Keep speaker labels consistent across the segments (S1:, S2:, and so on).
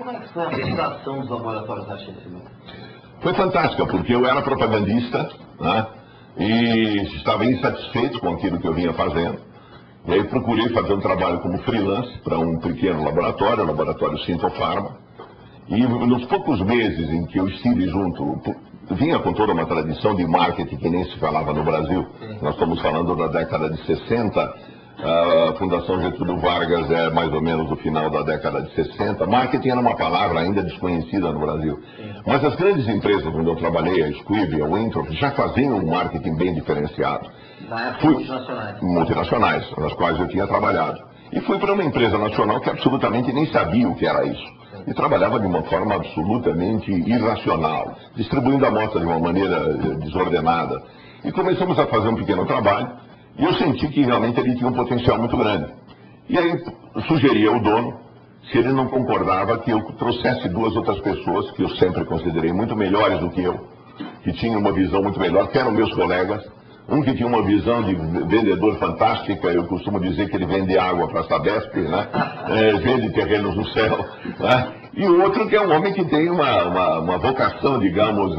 S1: Como é que foi a fundação dos laboratórios da HFlan?
S2: Foi fantástica, porque eu era propagandista, né, e estava insatisfeito com aquilo que eu vinha fazendo. E aí procurei fazer um trabalho como freelance para um pequeno laboratório, o laboratório Sintofarma. E nos poucos meses em que eu estive junto, vinha com toda uma tradição de marketing que nem se falava no Brasil. Nós estamos falando da década de 60, a Fundação Getúlio Vargas é mais ou menos o final da década de 60. Marketing era uma palavra ainda desconhecida no Brasil. Mas as grandes empresas onde eu trabalhei, a Squibb, a Winthrop, já faziam um marketing bem diferenciado.
S1: Na época, multinacionais.
S2: Multinacionais, nas quais eu tinha trabalhado. E fui para uma empresa nacional que absolutamente nem sabia o que era isso. E trabalhava de uma forma absolutamente irracional, distribuindo a amostra de uma maneira desordenada. E começamos a fazer um pequeno trabalho, e eu senti que realmente ele tinha um potencial muito grande. E aí sugeri ao dono, se ele não concordava, que eu trouxesse duas outras pessoas, que eu sempre considerei muito melhores do que eu, que tinham uma visão muito melhor, que eram meus colegas. Um que tinha uma visão de vendedor fantástica, eu costumo dizer que ele vende água para a Sabesp, né? Vende terrenos no céu. Né? E o outro que é um homem que tem uma vocação, digamos,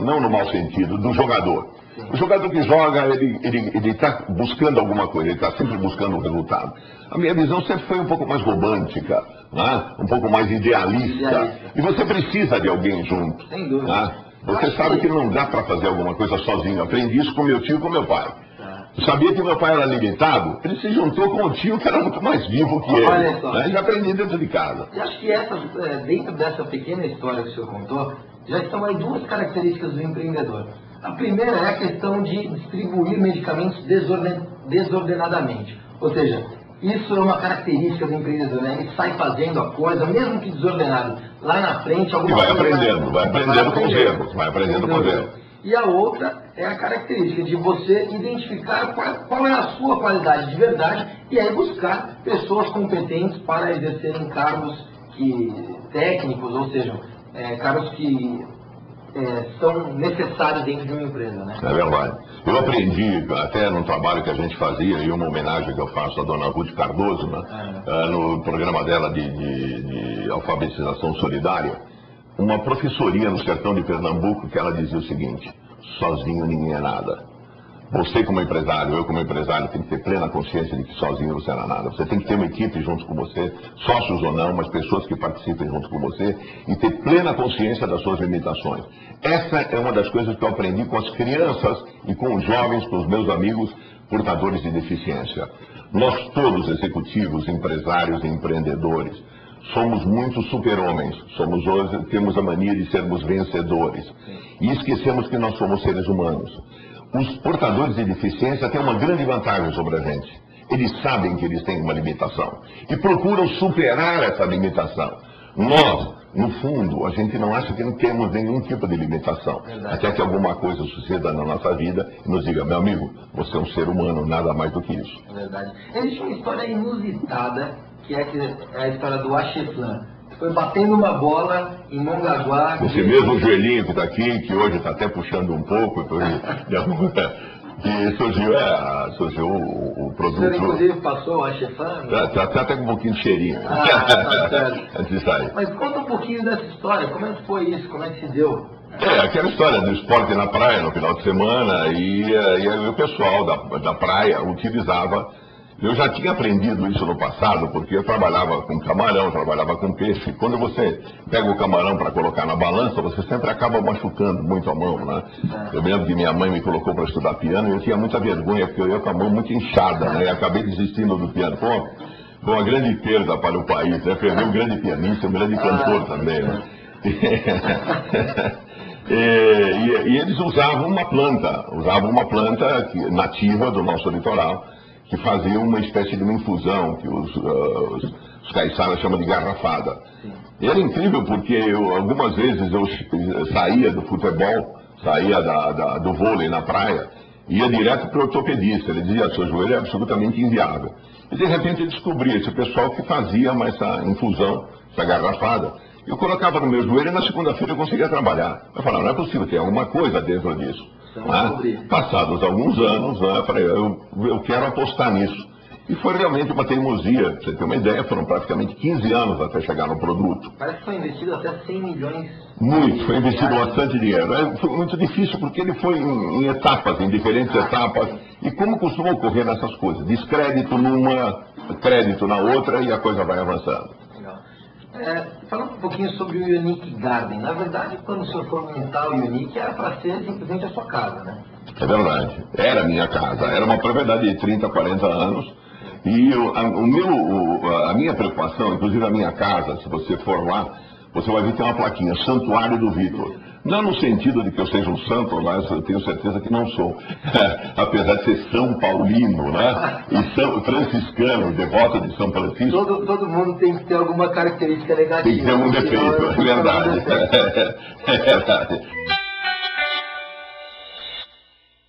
S2: não no mau sentido, do jogador. O jogador que joga, ele está buscando alguma coisa, ele está sempre buscando um resultado. A minha visão sempre foi um pouco mais romântica, né? Um pouco mais idealista. E você precisa de alguém junto.
S1: Sem dúvida.
S2: Né? Você sabe que não dá para fazer alguma coisa sozinho. Eu aprendi isso com meu tio e com meu pai. Eu sabia que meu pai era limitado, ele se juntou com o tio que era muito mais vivo que ele. Né? Já aprendi dentro de casa.
S1: E acho que dentro dessa pequena história que o senhor contou, já estão aí duas características do empreendedor. A primeira é a questão de distribuir medicamentos desordenadamente. Ou seja, isso é uma característica do empreendedor, né? Ele sai fazendo a coisa, mesmo que desordenado. Lá na frente, alguma
S2: coisa...
S1: vai
S2: aprendendo com os erros, vai aprendendo com os erros.
S1: E a outra é a característica de você identificar qual é a sua qualidade de verdade e aí buscar pessoas competentes para exercerem cargos técnicos, ou seja, cargos que são necessários dentro de uma empresa, né?
S2: É verdade. Eu aprendi, até num trabalho que a gente fazia, e uma homenagem que eu faço à dona Ruth Cardoso, né? No programa dela de alfabetização solidária, uma professoria no sertão de Pernambuco, que ela dizia o seguinte: sozinho ninguém é nada. Você como empresário, eu como empresário, tem que ter plena consciência de que sozinho você não é nada. Você tem que ter uma equipe junto com você, sócios ou não, mas pessoas que participem junto com você e ter plena consciência das suas limitações. Essa é uma das coisas que eu aprendi com as crianças e com os jovens, com os meus amigos portadores de deficiência. Nós todos, executivos, empresários e empreendedores, somos muito super-homens, temos a mania de sermos vencedores. E esquecemos que nós somos seres humanos. Os portadores de deficiência têm uma grande vantagem sobre a gente. Eles sabem que eles têm uma limitação e procuram superar essa limitação. Nós, no fundo, a gente não acha que não temos nenhum tipo de limitação. Verdade. Até que alguma coisa suceda na nossa vida e nos diga: meu amigo, você é um ser humano, nada mais do que isso.
S1: É verdade. Existe uma história inusitada, que é a história do HFlan. Foi batendo uma bola em Mongaguá.
S2: Esse mesmo joelhinho que está aqui, que hoje está até puxando um pouco, que surgiu o produto.
S1: O senhor, inclusive, passou o HFlan?
S2: Está até com um pouquinho de cheirinho. Antes de sair.
S1: Mas conta um pouquinho dessa história. Como é que foi isso? Como é que se deu?
S2: Aquela história do esporte na praia no final de semana e o pessoal da praia utilizava. Eu já tinha aprendido isso no passado, porque eu trabalhava com camarão, trabalhava com peixe. Quando você pega o camarão para colocar na balança, você sempre acaba machucando muito a mão, né? Eu me lembro que minha mãe me colocou para estudar piano e eu tinha muita vergonha, porque eu ia com a mão muito inchada, né? E acabei desistindo do piano. Foi uma grande perda para o país, né? Perdi um grande pianista, um grande cantor também, né? E eles usavam uma planta nativa do nosso litoral, que fazia uma espécie de uma infusão, que os caiçaras chamam de garrafada. E era incrível porque algumas vezes eu saía do futebol, saía do vôlei na praia, ia direto para o ortopedista. Ele dizia: seu joelho é absolutamente inviável. E de repente eu descobri esse pessoal que fazia essa infusão, essa garrafada. Eu colocava no meu joelho e na segunda-feira eu conseguia trabalhar. Eu falava: não é possível, tem alguma coisa dentro disso. Passados alguns anos, eu falei: eu quero apostar nisso. E foi realmente uma teimosia, pra você ter uma ideia, foram praticamente 15 anos até chegar no produto.
S1: Parece que foi investido até 100 milhões.
S2: Muito, foi investido bastante dinheiro. Foi muito difícil porque ele foi em etapas, em diferentes etapas. E como costuma ocorrer nessas coisas? Descrédito numa, crédito na outra e a coisa vai avançando.
S1: Legal. Falando um pouquinho sobre o Unique Garden. Na verdade, quando o senhor for montar o Unique, era para ser simplesmente a sua casa, né?
S2: É verdade. Era a minha casa. Era uma propriedade de 30, 40 anos. E a minha preocupação, inclusive a minha casa, se você for lá, você vai ver que tem uma plaquinha, Santuário do Vitor. Não no sentido de que eu seja um santo, mas eu tenho certeza que não sou. Apesar de ser São Paulino, né? E São Franciscano, devoto de São Francisco.
S1: Todo mundo tem que ter alguma característica negativa.
S2: Tem que ter algum defeito, é verdade. É verdade.